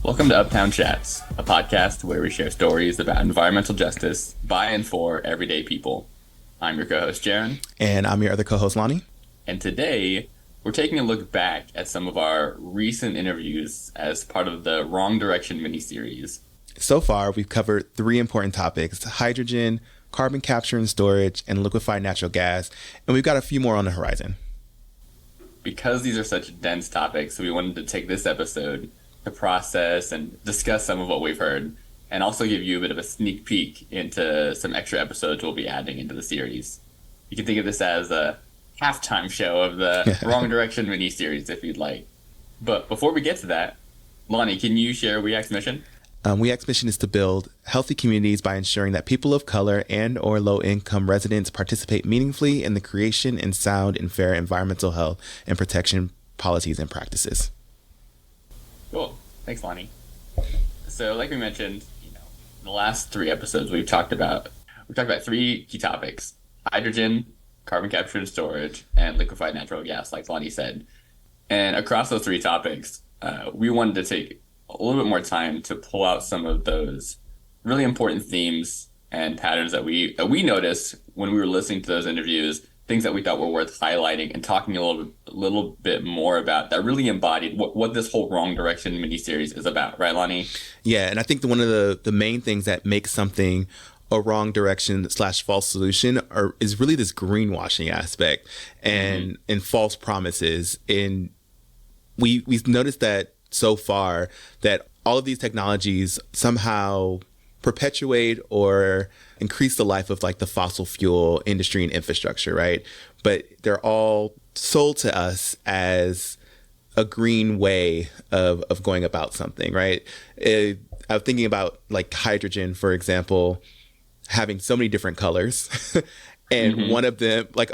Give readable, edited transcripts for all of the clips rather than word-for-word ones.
Welcome to Uptown Chats, a podcast where we share stories about environmental justice by and for everyday people. I'm your co-host, Jaron. And I'm your other co-host, Lonnie. And today, we're taking a look back at some of our recent interviews as part of the Wrong Direction miniseries. So far, we've covered three important topics: hydrogen, carbon capture and storage, and liquefied natural gas. And we've got a few more on the horizon. Because these are such dense topics, we wanted to take this episode to process and discuss some of what we've heard, and also give you a bit of a sneak peek into some extra episodes we'll be adding into the series. You can think of this as a halftime show of the Wrong Direction miniseries, if you'd like. But before we get to that, Lonnie, can you share WEAC's mission? WEAC's mission is to build healthy communities by ensuring that people of color and or low-income residents participate meaningfully in the creation and sound and fair environmental health and protection policies and practices. Cool. Thanks, Lonnie. So, like we mentioned, in the last three episodes we've talked about three key topics: hydrogen, carbon capture and storage, and liquefied natural gas, like Lonnie said. And across those three topics, we wanted to take a little bit more time to pull out some of those really important themes and patterns that we noticed when we were listening to those interviews, things that we thought were worth highlighting and talking a little bit more about, that really embodied what this whole Wrong Direction miniseries is about. Right, Lonnie? Yeah, and I think one of the main things that makes something a wrong direction / false solution is really this greenwashing aspect and false promises. And we've noticed that so far that all of these technologies somehow perpetuate or increase the life of like the fossil fuel industry and infrastructure, right? But they're all sold to us as a green way of going about something, right? I'm thinking about like hydrogen, for example, having so many different colors. And one of them, like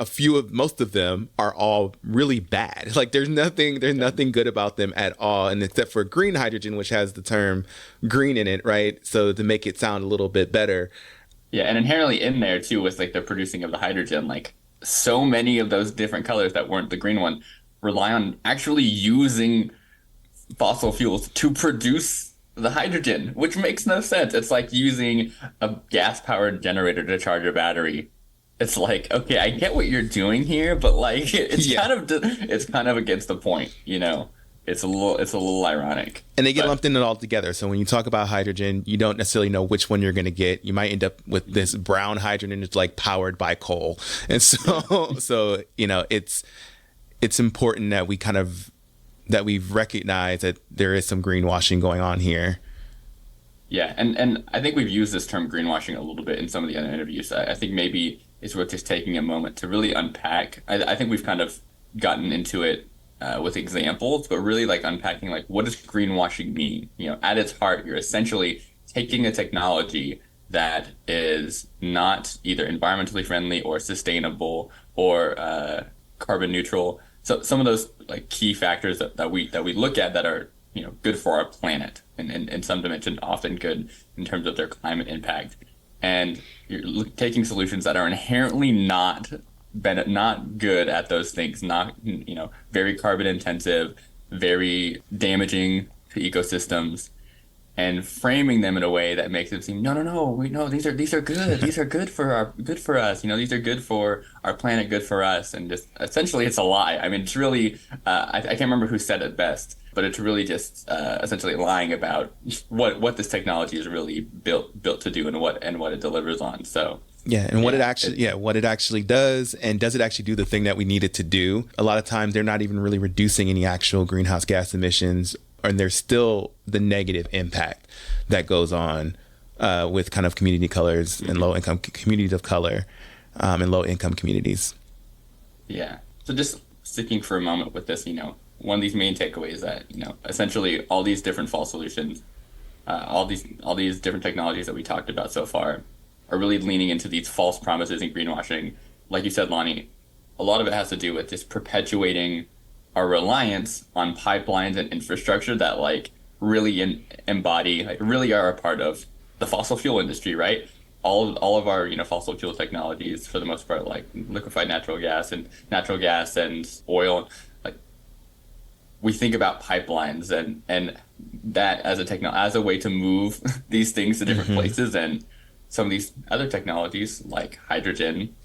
most of them are all really bad. Like there's nothing good about them at all. And except for green hydrogen, which has the term green in it, right? So to make it sound a little bit better. Yeah, and inherently in there too was like the producing of the hydrogen. Like so many of those different colors that weren't the green one rely on actually using fossil fuels to produce the hydrogen, which makes no sense. It's like using a gas-powered generator to charge a battery. It's like, okay, I get what you're doing here, but like it's kind of against the point, It's a little ironic. And they get lumped in it all together. So when you talk about hydrogen, you don't necessarily know which one you're going to get. You might end up with this brown hydrogen that's like powered by coal. And so it's important that we've recognized that there is some greenwashing going on here. Yeah, and I think we've used this term greenwashing a little bit in some of the other interviews. I think maybe it's worth just taking a moment to really unpack. I think we've kind of gotten into it with examples, but really like unpacking like, what does greenwashing mean? At its heart, you're essentially taking a technology that is not either environmentally friendly or sustainable or carbon neutral. So some of those like key factors that we look at that are good for our planet and in some dimension often good in terms of their climate impact. And you're taking solutions that are inherently not good at those things, not very carbon intensive, very damaging to ecosystems, and framing them in a way that makes it seem no, these are good, these are good for us, these are good for our planet, good for us, and just essentially it's a lie. I mean, it's really I can't remember who said it best, but it's really just essentially lying about what this technology is really built to do and what it delivers on. So what it actually does, and does it actually do the thing that we need it to do? A lot of times they're not even really reducing any actual greenhouse gas emissions, and there's still the negative impact that goes on with kind of community colors and low income communities of color and low income communities. Yeah. So just sticking for a moment with this, one of these main takeaways that, essentially all these different false solutions, all these different technologies that we talked about so far are really leaning into these false promises and greenwashing. Like you said, Lonnie, a lot of it has to do with just perpetuating our reliance on pipelines and infrastructure that like really embody, like really are a part of the fossil fuel industry, right? All of our fossil fuel technologies, for the most part, like liquefied natural gas and oil, like we think about pipelines and that as as a way to move these things to different places, and some of these other technologies like hydrogen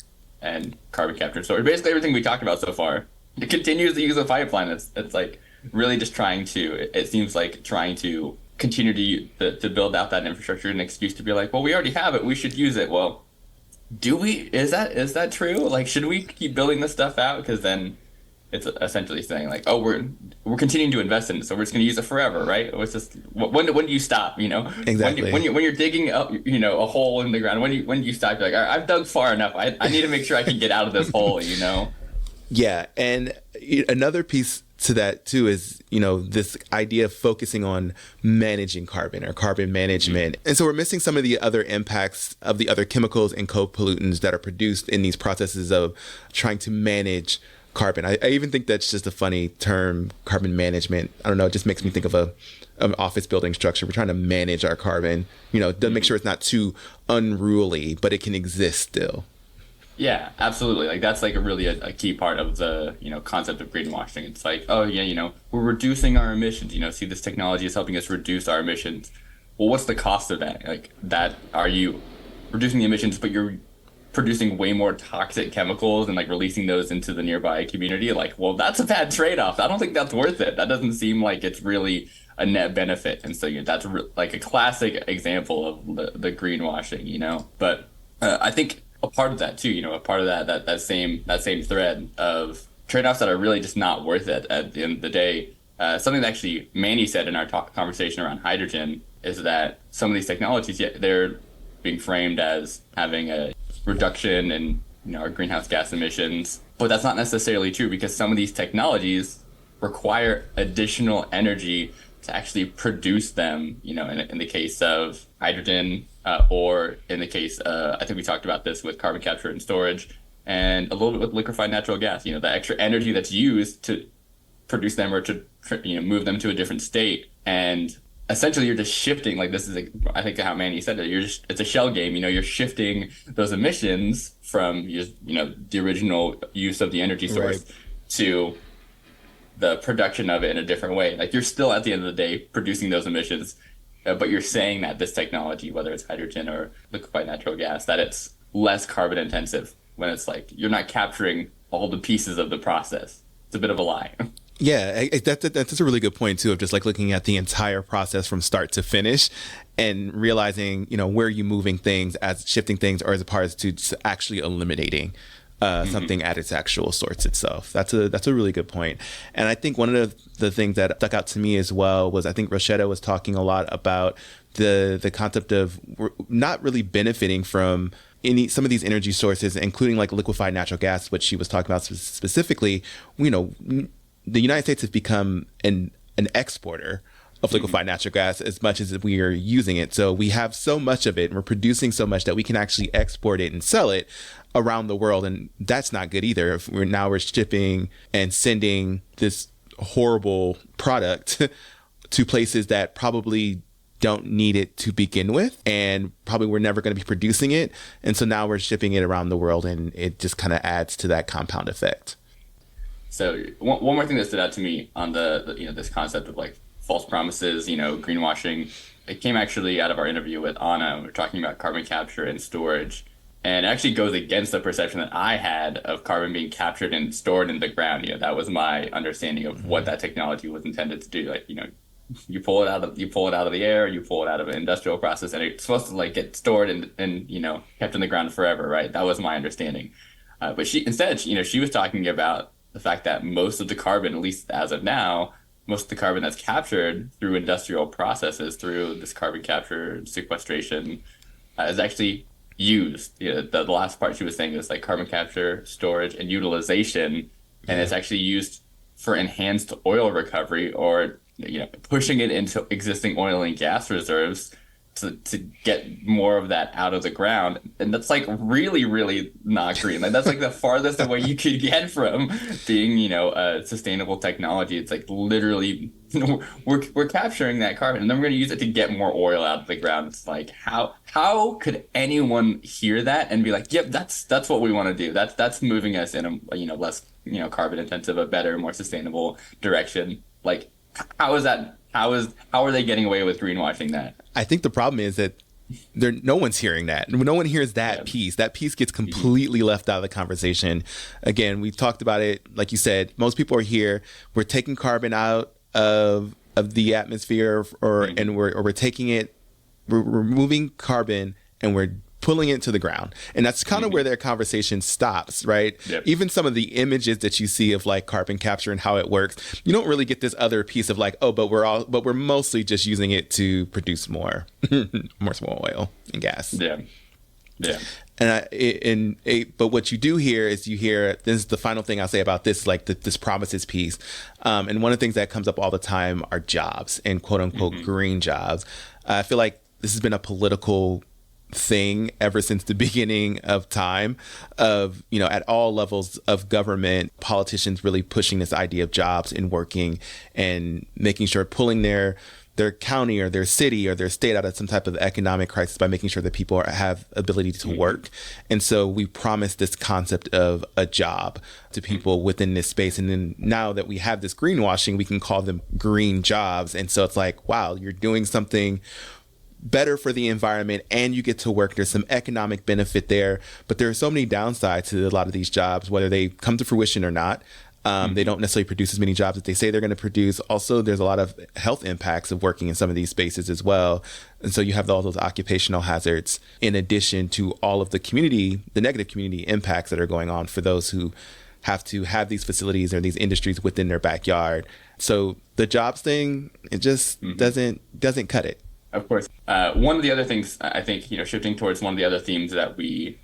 and carbon capture and storage, basically everything we talked about so far, it continues to use a pipeline. It's like really just trying to, it seems like trying to continue to build out that infrastructure, an excuse to be like, well, we already have it, we should use it. Well, do we? Is that true? Like, should we keep building this stuff out? Because then it's essentially saying like, oh, we're continuing to invest in it, so we're just going to use it forever, right? It's just when do you stop? You know, Exactly. When you're digging up, you know, a hole in the ground. When do you stop? You're like, all right, I've dug far enough. I need to make sure I can get out of this hole. You know. Yeah, and another piece to that too is, you know, this idea of focusing on managing carbon or carbon management. And so we're missing some of the other impacts of the other chemicals and co-pollutants that are produced in these processes of trying to manage carbon. I even think that's just a funny term, carbon management. I don't know, it just makes me think of an office building structure. We're trying to manage our carbon, you know, to make sure it's not too unruly, but it can exist still. Yeah, absolutely. Like that's like a key part of the, you know, concept of greenwashing. It's like, oh yeah, you know, we're reducing our emissions. You know, see, this technology is helping us reduce our emissions. Well, what's the cost of that? Like that, are you reducing the emissions, but you're producing way more toxic chemicals and like releasing those into the nearby community? Like, well, that's a bad trade-off. I don't think that's worth it. That doesn't seem like it's really a net benefit. And so, that's like a classic example of the greenwashing, you know. But I think a part of that too, you know, a part of that same thread of trade-offs that are really just not worth it at the end of the day. Something that actually Manny said in our conversation around hydrogen is that some of these technologies, yeah, they're being framed as having a reduction in, you know, our greenhouse gas emissions, but that's not necessarily true, because some of these technologies require additional energy to actually produce them. You know, in the case of hydrogen, or in the case, I think we talked about this with carbon capture and storage, and a little bit with liquefied natural gas. You know, the extra energy that's used to produce them or to, you know, move them to a different state. And essentially you're just shifting, like this is, I think how Manny said it, it's a shell game. You know, you're shifting those emissions from, you know, the original use of the energy source, right, to the production of it in a different way. Like you're still at the end of the day producing those emissions, but you're saying that this technology, whether it's hydrogen or liquefied natural gas, that it's less carbon intensive, when it's like you're not capturing all the pieces of the process. It's a bit of a lie. Yeah, that's a really good point too, of just like looking at the entire process from start to finish and realizing, you know, where you're moving things, as shifting things, or as opposed to just actually eliminating something at its actual source itself. That's a really good point. And I think one of the things that stuck out to me as well was, I think Rochetta was talking a lot about the concept of not really benefiting from some of these energy sources, including like liquefied natural gas, which she was talking about specifically. You know, the United States has become an exporter of liquefied natural gas as much as we are using it. So we have so much of it, and we're producing so much that we can actually export it and sell it around the world. And that's not good either. If we're shipping and sending this horrible product to places that probably don't need it to begin with, and probably we're never going to be producing it. And so now we're shipping it around the world, and it just kind of adds to that compound effect. So one more thing that stood out to me on the you know, this concept of like false promises, you know, greenwashing, it came actually out of our interview with Anna. We were talking about carbon capture and storage, and it actually goes against the perception that I had of carbon being captured and stored in the ground. You know, that was my understanding of what that technology was intended to do. Like, you know, you pull it out of the air, you pull it out of an industrial process, and it's supposed to like get stored and you know, kept in the ground forever, right? That was my understanding. But she was talking about the fact that most of the carbon, at least as of now, most of the carbon that's captured through industrial processes, through this carbon capture sequestration, is actually used. You know, the last part she was saying is like carbon capture, storage, and utilization, and it's actually used for enhanced oil recovery, or, you know, pushing it into existing oil and gas reserves to get more of that out of the ground. And that's like really, really not green. Like that's like the farthest away you could get from being, you know, a sustainable technology. It's like literally we're capturing that carbon, and then we're going to use it to get more oil out of the ground. It's like, how could anyone hear that and be like, yep, that's what we want to do. That's moving us in a, you know, less, you know, carbon intensive, a better, more sustainable direction. Like, how is that? How are they getting away with greenwashing that? I think the problem is that no one's hearing that. No one hears that Yeah. piece. That piece gets completely left out of the conversation. Again, we've talked about it. Like you said, most people are here. We're taking carbon out of the atmosphere, and we're taking it. We're removing carbon and we're pulling it to the ground. And that's kind of where their conversation stops, right? Yep. Even some of the images that you see of like carbon capture and how it works, you don't really get this other piece of like, oh, but we're mostly just using it to produce more oil and gas. Yeah. Yeah. But what you do hear is this is the final thing I'll say about this, like this promises piece. And one of the things that comes up all the time are jobs and quote unquote green jobs. I feel like this has been a political thing ever since the beginning of time of, at all levels of government, politicians really pushing this idea of jobs and working and making sure pulling their county or their city or their state out of some type of economic crisis by making sure that people have ability to work. And so we promise this concept of a job to people within this space. And then now that we have this greenwashing, we can call them green jobs. And so it's like, wow, you're doing something better for the environment and you get to work. There's some economic benefit there, but there are so many downsides to a lot of these jobs, whether they come to fruition or not. They don't necessarily produce as many jobs that they say they're going to produce. Also, there's a lot of health impacts of working in some of these spaces as well. And so you have all those occupational hazards in addition to all of the negative community impacts that are going on for those who have to have these facilities or these industries within their backyard. So the jobs thing, it just doesn't cut it. Of course. One of the other things, I think, shifting towards one of the other themes that we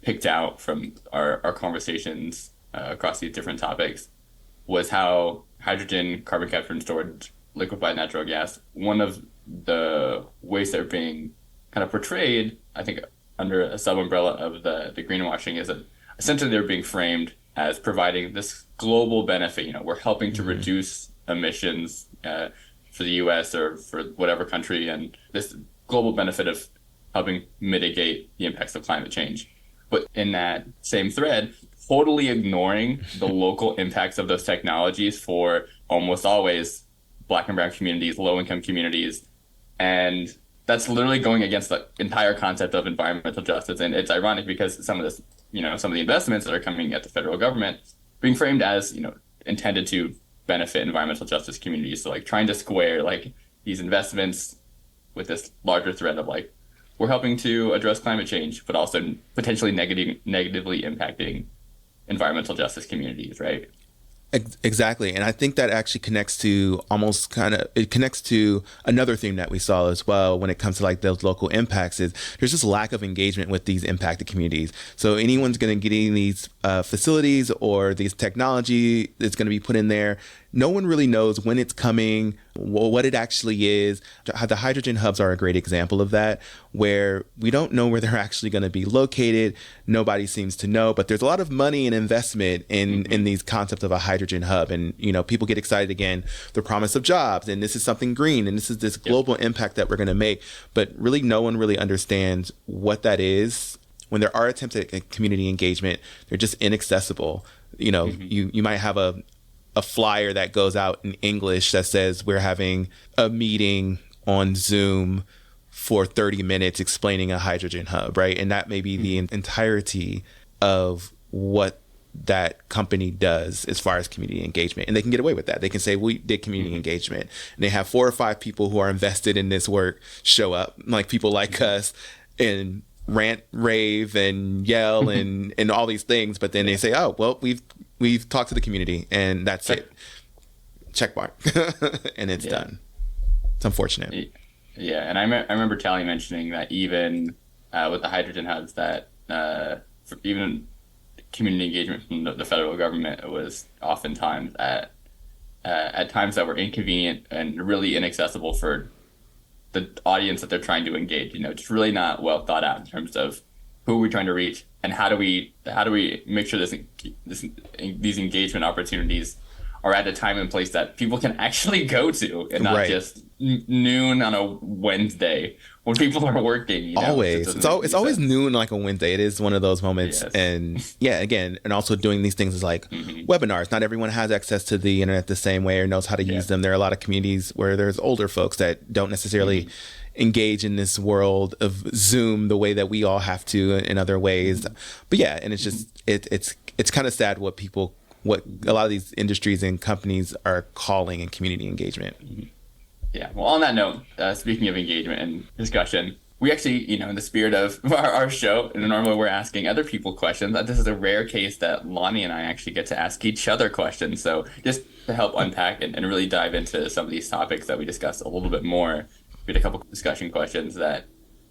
picked out from our conversations across these different topics was how hydrogen, carbon capture and storage, liquefied natural gas, one of the ways they're being kind of portrayed, I think, under a sub-umbrella of the greenwashing is that essentially they're being framed as providing this global benefit. We're helping to reduce emissions for the U.S. or for whatever country, and this global benefit of helping mitigate the impacts of climate change. But in that same thread, totally ignoring the local impacts of those technologies for almost always Black and brown communities, low-income communities. And that's literally going against the entire concept of environmental justice. And it's ironic because some of this, some of the investments that are coming at the federal government being framed as, intended to benefit environmental justice communities. So like trying to square like these investments with this larger thread of like, we're helping to address climate change, but also potentially negatively impacting environmental justice communities, right? Exactly. And I think that actually connects to another theme that we saw as well when it comes to like those local impacts is there's just lack of engagement with these impacted communities. So anyone's going to get in these facilities or these technology that's going to be put in there. No one really knows when it's coming, what it actually is. The hydrogen hubs are a great example of that, where we don't know where they're actually going to be located. Nobody seems to know, but there's a lot of money and investment in these concepts of a hydrogen hub. And, people get excited again, the promise of jobs, and this is something green, and this is this global impact that we're going to make. But really, no one really understands what that is. When there are attempts at community engagement, they're just inaccessible. You might have a flyer that goes out in English that says we're having a meeting on Zoom for 30 minutes explaining a hydrogen hub, right? And that may be the entirety of what that company does as far as community engagement. And they can get away with that. They can say, we did community engagement. And they have 4 or 5 people who are invested in this work show up, like people like us, and rant, rave, and yell, and all these things. But then they say, oh, well, we've talked to the community, and that's it. Check mark. And it's done. It's unfortunate. Yeah, and I remember Tally mentioning that even with the hydrogen hubs, that for even community engagement from the federal government was oftentimes at times that were inconvenient and really inaccessible for the audience that they're trying to engage. Just really not well thought out in terms of who are we trying to reach and how do we make sure these engagement opportunities are at a time and place that people can actually go to, and not Right. just noon on a Wednesday when people are working. You know? Always. It's always noon like a Wednesday. It is one of those moments. Yes. And yeah, again, and also doing these things is like webinars. Not everyone has access to the internet the same way or knows how to use them. There are a lot of communities where there's older folks that don't necessarily engage in this world of Zoom the way that we all have to in other ways. But yeah, and it's just it's kind of sad what a lot of these industries and companies are calling in community engagement. Yeah. Well, on that note, speaking of engagement and discussion, we actually, in the spirit of our show, and normally we're asking other people questions. This is a rare case that Lonnie and I actually get to ask each other questions. So just to help unpack and really dive into some of these topics that we discussed a little bit more, we had a couple discussion questions that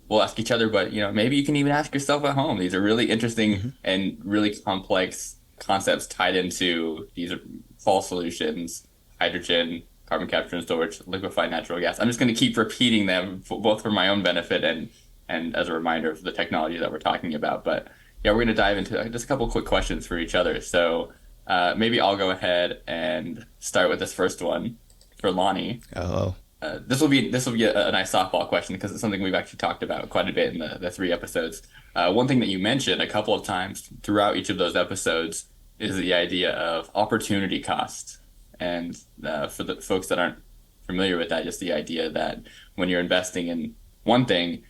we'll ask each other, but maybe you can even ask yourself at home. These are really interesting and really complex concepts tied into these fall solutions, hydrogen, carbon capture and storage, liquefied natural gas. I'm just going to keep repeating them both for my own benefit and as a reminder of the technology that we're talking about. But yeah, we're going to dive into just a couple quick questions for each other. So maybe I'll go ahead and start with this first one for Lonnie. Oh. This will be a nice softball question because it's something we've actually talked about quite a bit in the 3 episodes. One thing that you mentioned a couple of times throughout each of those episodes is the idea of opportunity cost. And for the folks that aren't familiar with that, just the idea that when you're investing in one thing,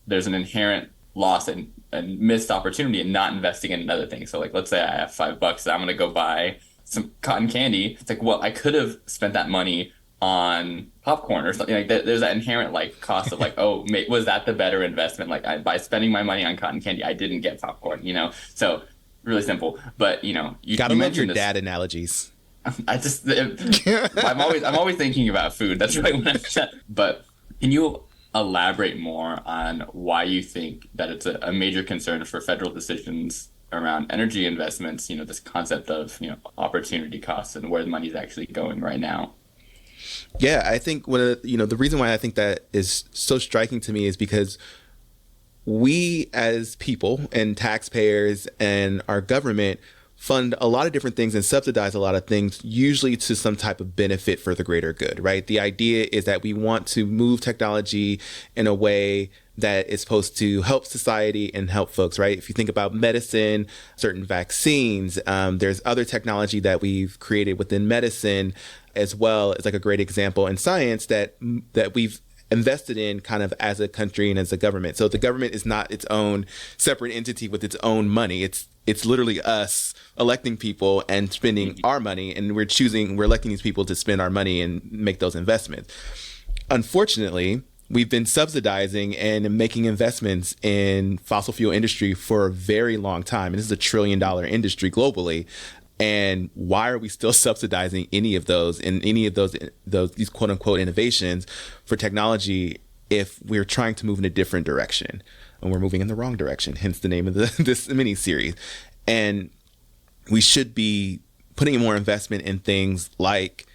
there's an inherent loss and missed opportunity in not investing in another thing. So like, let's say I have $5 that I'm going to go buy some cotton candy. It's like, well, I could have spent that money on popcorn or something like that. There's that inherent like cost of like, oh, was that the better investment? Like by spending my money on cotton candy, I didn't get popcorn, So really simple, but you gotta love your this. dad analogies. I'm always thinking about food. That's right. But can you elaborate more on why you think that it's a major concern for federal decisions around energy investments? This concept of opportunity costs and where the money is actually going right now. Yeah, I think the reason why I think that is so striking to me is because we as people and taxpayers and our government fund a lot of different things and subsidize a lot of things, usually to some type of benefit for the greater good, right? The idea is that we want to move technology in a way that is supposed to help society and help folks, right? If you think about medicine, certain vaccines, there's other technology that we've created within medicine as well as like a great example in science that we've invested in kind of as a country and as a government. So the government is not its own separate entity with its own money. It's literally us electing people and spending our money, and we're electing these people to spend our money and make those investments. Unfortunately, we've been subsidizing and making investments in fossil fuel industry for a very long time. And this is a $1 trillion industry globally. And why are we still subsidizing any of those and any of these quote unquote innovations for technology if we're trying to move in a different direction and we're moving in the wrong direction? Hence the name of this mini series. And we should be putting more investment in things like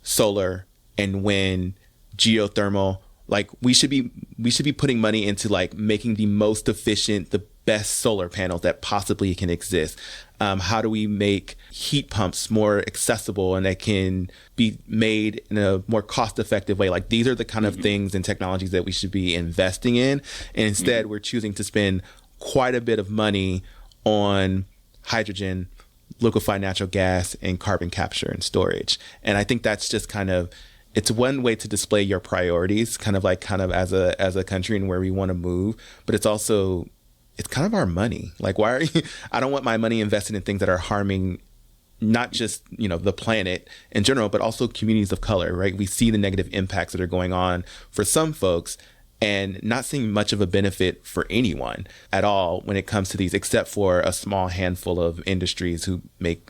solar and wind, geothermal. Like we should be putting money into like making the most efficient, the best solar panels that possibly can exist. How do we make heat pumps more accessible and that can be made in a more cost-effective way? Like these are the kind of things and technologies that we should be investing in. And instead, we're choosing to spend quite a bit of money on hydrogen, liquefied natural gas, and carbon capture and storage. And I think that's just it's one way to display your priorities, kind of as a country and where we want to move. But it's also, it's kind of our money. Like, I don't want my money invested in things that are harming not just, the planet in general, but also communities of color, right? We see the negative impacts that are going on for some folks and not seeing much of a benefit for anyone at all when it comes to these, except for a small handful of industries who make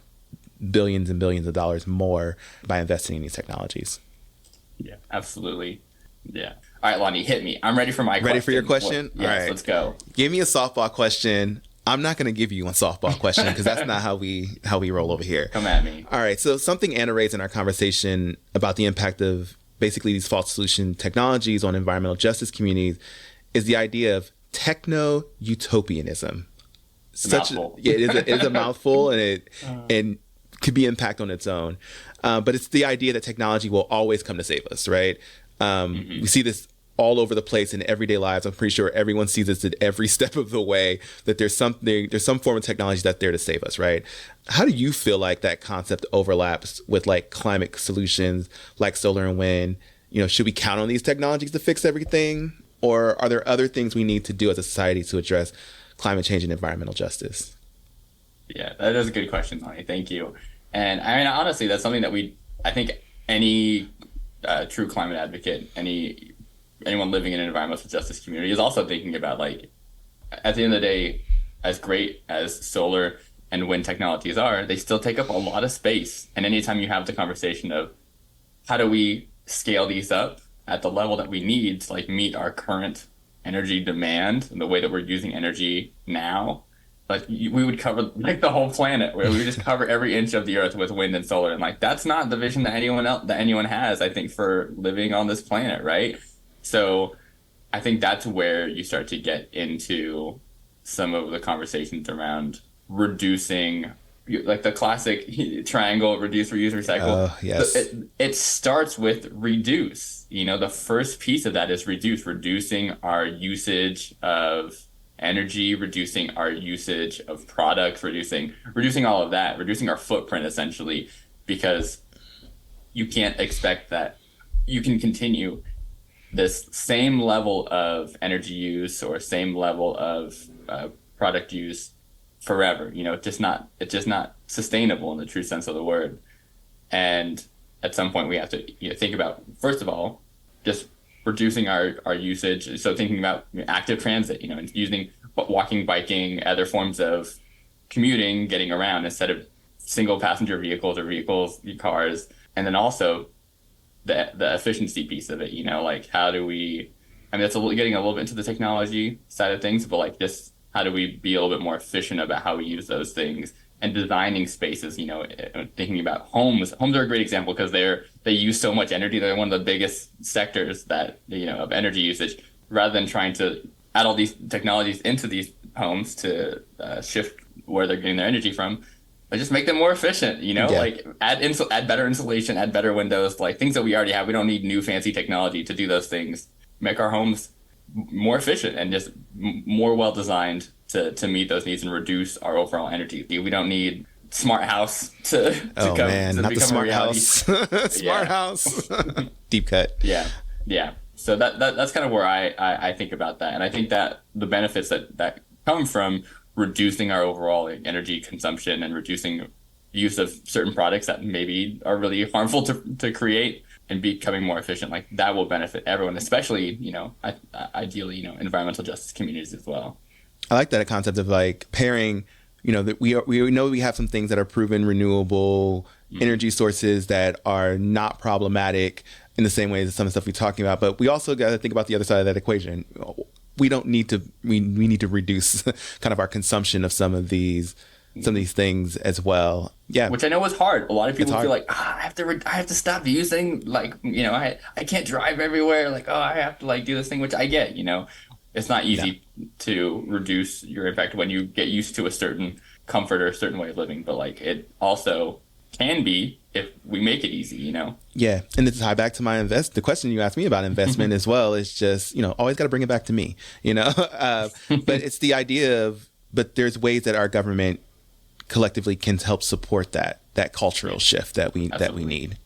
billions and billions of dollars more by investing in these technologies. Yeah, absolutely. Yeah. All right, Lonnie, hit me. I'm ready for my question. Ready for your question? Yes, all right. Let's go. Give me a softball question. I'm not going to give you a softball question because that's not how we roll over here. Come at me. All right. So something Anna raised in our conversation about the impact of basically these false solution technologies on environmental justice communities is the idea of techno-utopianism. Mouthful. It is a mouthful, and could be impact on its own. But it's the idea that technology will always come to save us, right? We see this all over the place in everyday lives. I'm pretty sure everyone sees this at every step of the way, that there's some form of technology that's there to save us, right? How do you feel like that concept overlaps with like climate solutions like solar and wind? Should we count on these technologies to fix everything? Or are there other things we need to do as a society to address climate change and environmental justice? Yeah, that is a good question, Lonnie. Thank you. And I mean, honestly, that's something that I think any true climate advocate, anyone living in an environmental justice community is also thinking about. Like, at the end of the day, as great as solar and wind technologies are, they still take up a lot of space. And anytime you have the conversation of how do we scale these up at the level that we need to like meet our current energy demand and the way that we're using energy now, like we would cover like the whole planet, where we would just cover every inch of the earth with wind and solar. And like, that's not the vision that anyone has, I think, for living on this planet, right? So I think that's where you start to get into some of the conversations around reducing, like the classic triangle: reduce, reuse, recycle. Yes. It starts with reduce. The first piece of that is reducing our usage of energy, reducing our usage of products, reducing all of that, reducing our footprint essentially, because you can't expect that you can continue this same level of energy use or same level of product use forever. It's just not sustainable in the true sense of the word. And at some point we have to think about, first of all, just reducing our usage. So thinking about active transit, and using walking, biking, other forms of commuting, getting around, instead of single passenger vehicles or cars. And then also the efficiency piece of it, like how do we, I mean, that's getting a little bit into the technology side of things, but like just how do we be a little bit more efficient about how we use those things, and designing spaces, thinking about homes. Homes are a great example because they use so much energy. They're one of the biggest sectors that, of energy usage. Rather than trying to add all these technologies into these homes to shift where they're getting their energy from, but just make them more efficient, like add better insulation, add better windows, like things that we already have. We don't need new fancy technology to do those things. Make our homes more efficient and just more well designed to meet those needs and reduce our overall energy. We don't need smart house to not the smart house. Smart house. Deep cut. Yeah. So that's kind of where I think about that. And I think that the benefits that come from reducing our overall energy consumption and reducing use of certain products that maybe are really harmful to create, and becoming more efficient, like that will benefit everyone, especially, ideally, environmental justice communities as well. I like that concept of like pairing, that we know we have some things that are proven renewable energy sources that are not problematic in the same way as some of the stuff we're talking about. But we also got to think about the other side of that equation. We need to reduce kind of our consumption of some of these things as well. Yeah. Which I know is hard. A lot of people feel like, I have to stop using, like, I can't drive everywhere. Like, I have to like do this thing, which I get, it's not easy to reduce your impact when you get used to a certain comfort or a certain way of living. But like, it also can be if we make it easy, Yeah. And to tie back to the question you asked me about investment as well, is just, always got to bring it back to me, but it's the idea of, but there's ways that our government collectively can help support that cultural shift that we need.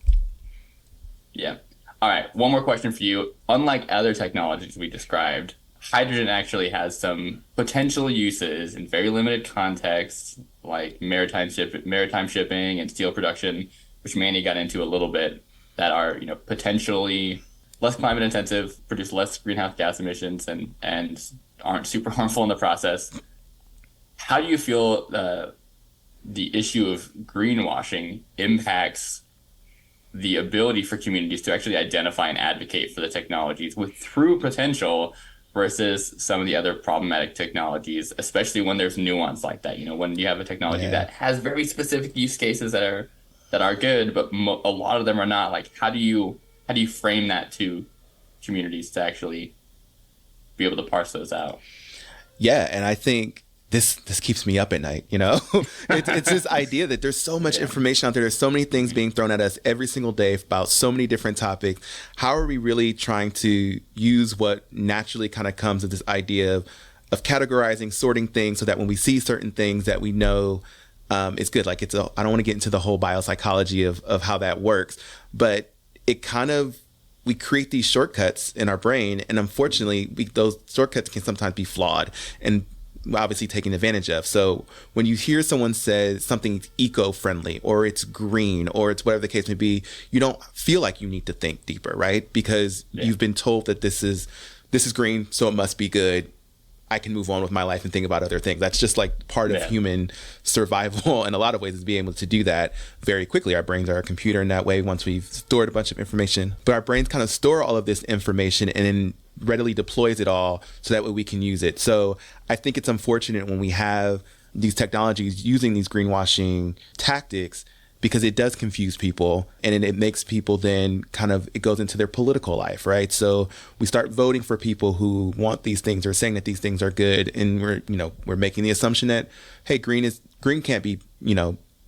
Yeah. All right. One more question for you. Unlike other technologies we described, hydrogen actually has some potential uses in very limited contexts, like maritime shipping and steel production, which Manny got into a little bit, that are, potentially less climate intensive, produce less greenhouse gas emissions, and aren't super harmful in the process. How do you feel the issue of greenwashing impacts the ability for communities to actually identify and advocate for the technologies with true potential versus some of the other problematic technologies, especially when there's nuance like that? When you have a technology that has very specific use cases that are good, but a lot of them are not. Like, how do you frame that to communities to actually be able to parse those out? Yeah, and I think this keeps me up at night, you know? It's this idea that there's so much information out there. There's so many things being thrown at us every single day about so many different topics. How are we really trying to use what naturally kind of comes with this idea of categorizing, sorting things so that when we see certain things that we know it's good. Like I don't want to get into the whole biopsychology of how that works, but it kind of, we create these shortcuts in our brain, and unfortunately those shortcuts can sometimes be flawed and obviously taken advantage of. So when you hear someone say something's eco-friendly or it's green or it's whatever the case may be, you don't feel like you need to think deeper, right? Because you've been told that this is green, so it must be good. I can move on with my life and think about other things. That's just like part of human survival in a lot of ways, is being able to do that very quickly. Our brains are a computer in that way once we've stored a bunch of information. But our brains kind of store all of this information and then readily deploys it all so that way we can use it. So I think it's unfortunate when we have these technologies using these greenwashing tactics, because it does confuse people, and it makes people then kind of, it goes into their political life, right? So we start voting for people who want these things or saying that these things are good, and we're making the assumption that, hey, green can't be,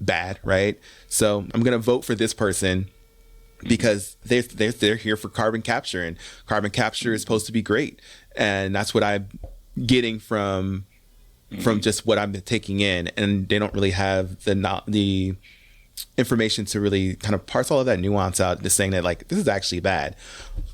bad, right? So I'm going to vote for this person because they're here for carbon capture, and carbon capture is supposed to be great, and that's what I'm getting from just what I'm taking in, and they don't really have the information to really kind of parse all of that nuance out, just saying that like this is actually bad.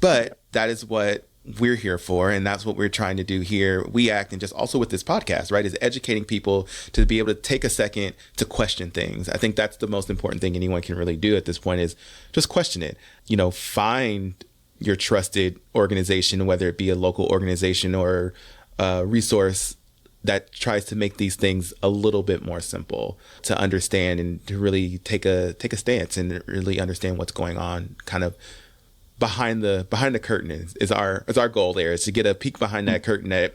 But that is what we're here for, and that's what we're trying to do here. We act, and just also with this podcast, right, is educating people to be able to take a second to question things. I think that's the most important thing anyone can really do at this point, is just question it. Find your trusted organization, whether it be a local organization or a resource that tries to make these things a little bit more simple to understand, and to really take a stance and really understand what's going on kind of behind the curtain is our goal there, is to get a peek behind that curtain that,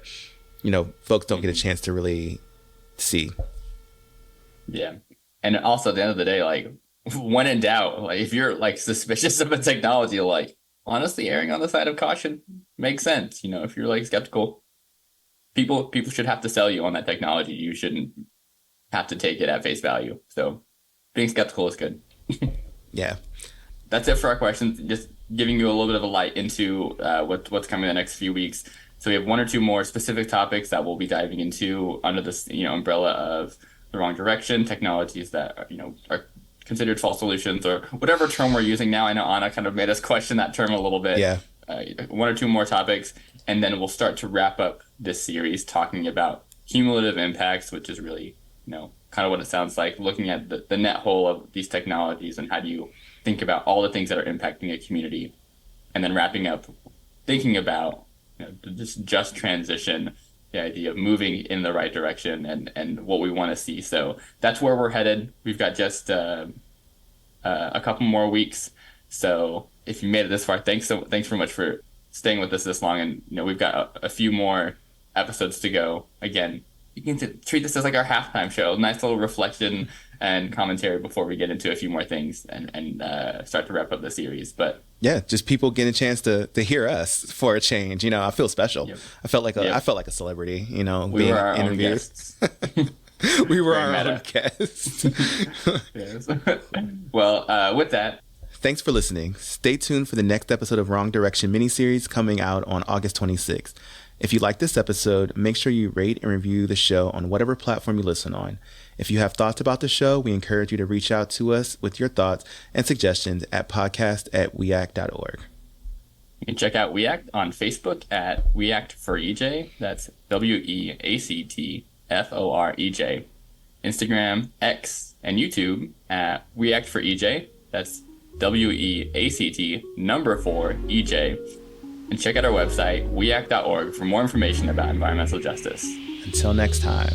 folks don't get a chance to really see. Yeah. And also at the end of the day, like, when in doubt, like if you're like suspicious of a technology, like honestly erring on the side of caution makes sense. If you're like skeptical, people should have to sell you on that technology. You shouldn't have to take it at face value. So being skeptical is good. Yeah. That's it for our questions. Just giving you a little bit of a light into what's coming in the next few weeks. So we have one or two more specific topics that we'll be diving into under this umbrella of the wrong direction, technologies that are considered false solutions, or whatever term we're using now. I know Anna kind of made us question that term a little bit. Yeah. One or two more topics, and then we'll start to wrap up this series talking about cumulative impacts, which is really, kind of what it sounds like, looking at the net whole of these technologies and how do you think about all the things that are impacting a community, and then wrapping up thinking about this just transition, the idea of moving in the right direction and what we want to see. So that's where we're headed. We've got just a couple more weeks. So if you made it this far, thanks very much for staying with us this long. And we've got a few more episodes to go. Again, you can treat this as like our halftime show, nice little reflection and commentary before we get into a few more things and start to wrap up the series. But yeah, just people getting a chance to hear us for a change. I feel special. Yep. I felt like a celebrity. We were our own guests. We were our own guests. Yes. Well, with that, thanks for listening. Stay tuned for the next episode of Wrong Direction miniseries coming out on August 26th. If you like this episode, make sure you rate and review the show on whatever platform you listen on. If you have thoughts about the show, we encourage you to reach out to us with your thoughts and suggestions at podcast@weact.org. You can check out WeAct on Facebook at WeActForEJ. That's WeActForej. Instagram, X, and YouTube at WeActForEJ. That's WEACT4EJ. And check out our website, weact.org, for more information about environmental justice. Until next time.